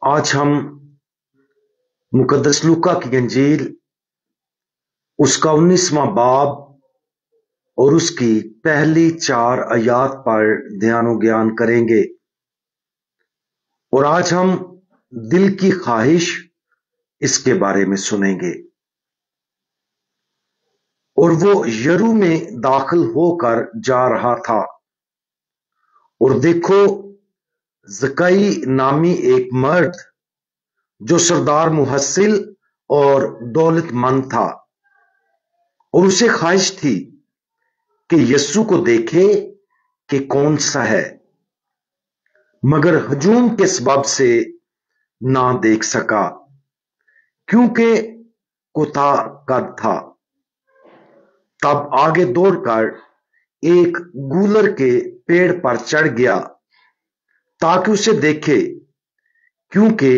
आज हम मुकद्दस लूका की अंजील उसका 19वां बाब और उसकी पहली 4 आयात पर ध्यान ज्ञान करेंगे। और आज हम दिल की ख्वाहिश इसके बारे में सुनेंगे। और वो यरू में दाखिल होकर जा रहा था, और देखो, जकई नामी एक मर्द जो सरदार मुहस्सिल और दौलतमंद था, और उसे ख्वाहिश थी कि यस्सु को देखे कि कौन सा है, मगर हजूम के सबब से ना देख सका, क्योंकि कोताह कद था। तब आगे दौड़कर एक गूलर के पेड़ पर चढ़ गया ताकि उसे देखे, क्योंकि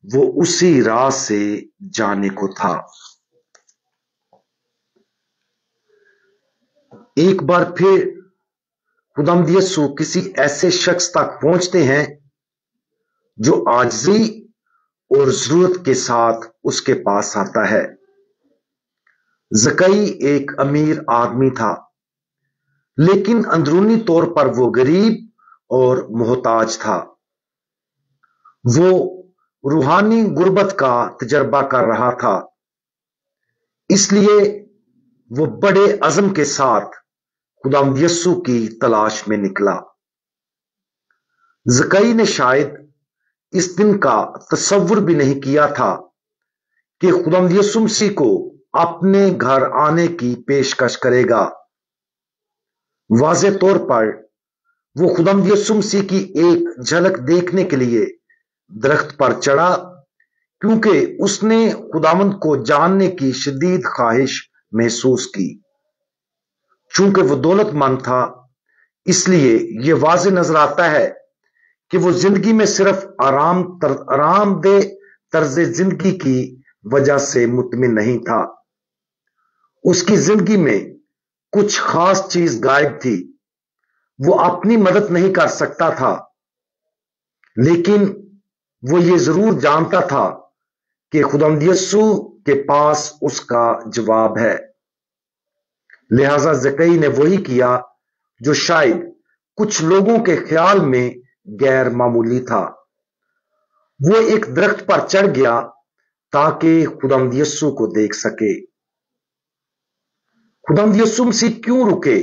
वो उसी राह से जाने को था। एक बार फिर खुदावंद यीशु किसी ऐसे शख्स तक पहुंचते हैं जो आजिज़ी और जरूरत के साथ उसके पास आता है। जकई एक अमीर आदमी था, लेकिन अंदरूनी तौर पर वो गरीब और मोहताज था। वो रूहानी गुर्बत का तजर्बा कर रहा था, इसलिए वो बड़े अज़म के साथ खुदावंद यीशु की तलाश में निकला। जकई ने शायद इस दिन का तसव्वुर भी नहीं किया था कि खुदावंद यीशु मसीह को अपने घर आने की पेशकश करेगा। वाज़े तौर पर वो खुदावंद यीशु मसीह की एक झलक देखने के लिए दरख्त पर चढ़ा, क्योंकि उसने खुदावंद को जानने की शदीद ख्वाहिश महसूस की। चूंकि वो दौलतमंद था, इसलिए ये वाज़े नजर आता है कि वो जिंदगी में सिर्फ आरामदेह तर्ज जिंदगी की वजह से मुतमिन नहीं था। उसकी जिंदगी में कुछ खास चीज गायब थी। वो अपनी मदद नहीं कर सकता था, लेकिन वो ये जरूर जानता था कि खुदावंद यीशु के पास उसका जवाब है। लिहाजा जकई ने वही किया जो शायद कुछ लोगों के ख्याल में गैर मामूली था। वो एक दरख्त पर चढ़ गया ताकि खुदावंद यीशु को देख सके। खुदावंद यीशु मसीह क्यों रुके?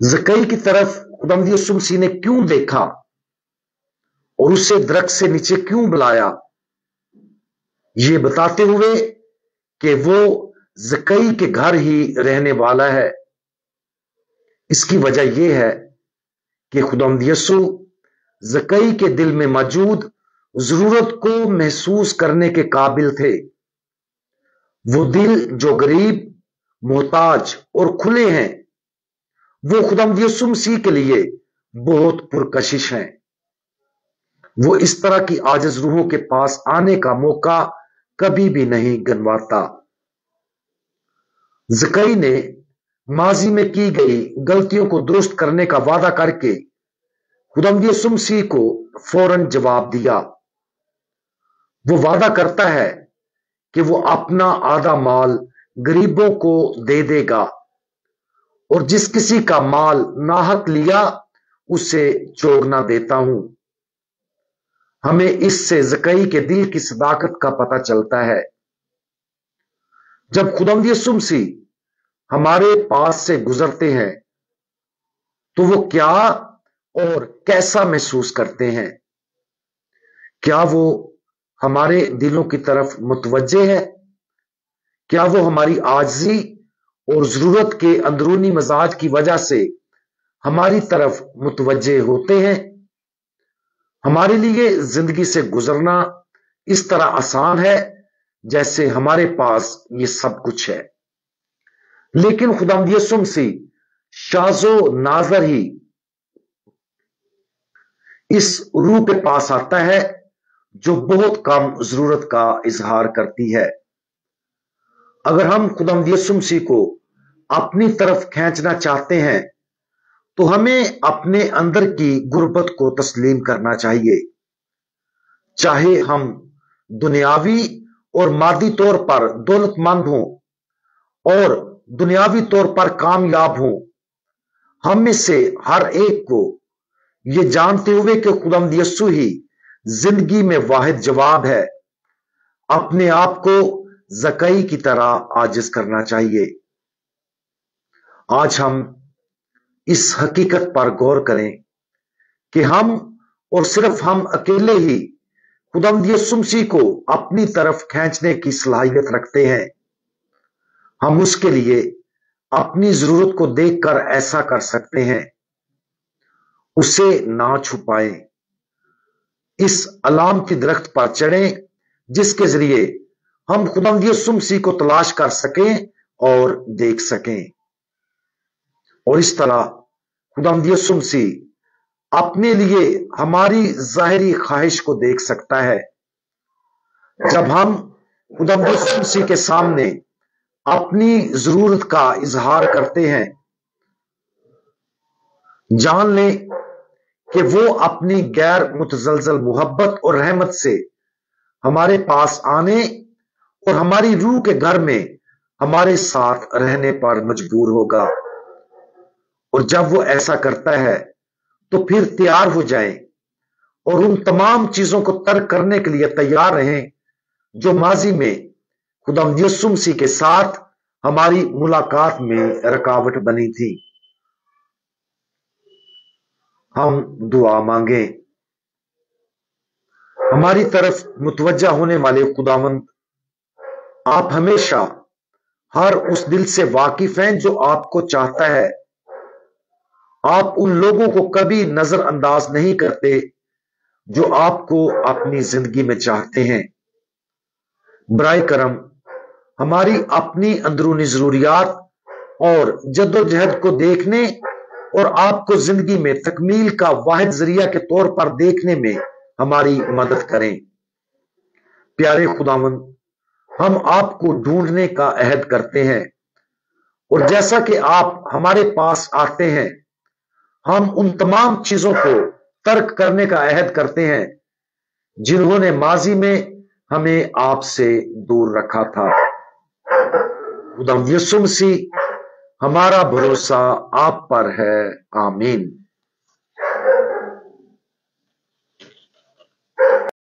जकई की तरफ खुदावंद यीशु मसीह ने क्यों देखा और उसे दरख्त से नीचे क्यों बुलाया? ये बताते हुए कि वो जकई के घर ही रहने वाला है। इसकी वजह यह है कि खुदावंद यीशु जकई के दिल में मौजूद जरूरत को महसूस करने के काबिल थे। वो दिल जो गरीब, मोहताज और खुले हैं, वो खुदावंद यीशु मसीह के लिए बहुत पुरकशिश हैं। वो इस तरह की आजिज रूहों के पास आने का मौका कभी भी नहीं गंवाता। जकई ने माजी में की गई गलतियों को दुरुस्त करने का वादा करके खुदावंद यीशु मसीह को फौरन जवाब दिया। वो वादा करता है कि वो अपना आधा माल गरीबों को दे देगा, और जिस किसी का माल नाहक लिया उसे चोगना देता हूं। हमें इससे जकई के दिल की सदाकत का पता चलता है। जब खुदावंद यीशु मसीह हमारे पास से गुजरते हैं तो वो क्या और कैसा महसूस करते हैं? क्या वो हमारे दिलों की तरफ मुतवज्जे है? क्या वो हमारी आजिज़ी और जरूरत के अंदरूनी मजाज की वजह से हमारी तरफ मुतवज्जे होते हैं? हमारे लिए जिंदगी से गुजरना इस तरह आसान है जैसे हमारे पास ये सब कुछ है, लेकिन खुदावंद यीशु मसीह शाजो नाजर ही इस रूह के पास आता है जो बहुत कम जरूरत का इजहार करती है। अगर हम खुदावंद यीशु मसीह को अपनी तरफ खींचना चाहते हैं तो हमें अपने अंदर की गुर्बत को तस्लीम करना चाहिए। चाहे हम दुनियावी और मादी तौर पर दौलतमंद हों और दुनियावी तौर पर कामयाब हों, हम में से हर एक को ये जानते हुए कि खुदावंद यीशु ही जिंदगी में वाहिद जवाब है, अपने आप को ज़कई की तरह आजिज करना चाहिए। आज हम इस हकीकत पर गौर करें कि हम और सिर्फ हम अकेले ही खुदावंद यीशु मसीह को अपनी तरफ खींचने की सलाहियत रखते हैं। हम उसके लिए अपनी जरूरत को देखकर ऐसा कर सकते हैं। उसे ना छुपाएं, इस अलामती दरख्त पर चढ़ें जिसके जरिए हम खुदावंद यीशु मसीह को तलाश कर सकें और देख सकें, और इस तरह खुदावंद यीशु मसीह अपने लिए हमारी जाहिरी ख्वाहिश को देख सकता है। जब हम खुदावंद यीशु मसीह के सामने अपनी जरूरत का इजहार करते हैं, जान लें कि वो अपनी गैर मुतजलजल मोहब्बत और रहमत से हमारे पास आने और हमारी रूह के घर में हमारे साथ रहने पर मजबूर होगा। और जब वो ऐसा करता है तो फिर तैयार हो जाएं और उन तमाम चीजों को तर्क करने के लिए तैयार रहें जो माजी में खुदावंद यीशु मसीह के साथ हमारी मुलाकात में रुकावट बनी थी। हम दुआ मांगे। हमारी तरफ मुतवज्जा होने वाले खुदावंद, आप हमेशा हर उस दिल से वाकिफ हैं जो आपको चाहता है। आप उन लोगों को कभी नजरअंदाज नहीं करते जो आपको अपनी जिंदगी में चाहते हैं। बराए करम हमारी अपनी अंदरूनी जरूरियात और जद्दोजहद को देखने और आपको जिंदगी में तकमील का वाहिद जरिया के तौर पर देखने में हमारी मदद करें। प्यारे खुदावंद, हम आपको ढूंढने का अहद करते हैं, और जैसा कि आप हमारे पास आते हैं, हम उन तमाम चीजों को तर्क करने का अहद करते हैं जिन्होंने माजी में हमें आपसे दूर रखा था। खुदावंद यीशु मसीह, हमारा भरोसा आप पर है। आमीन।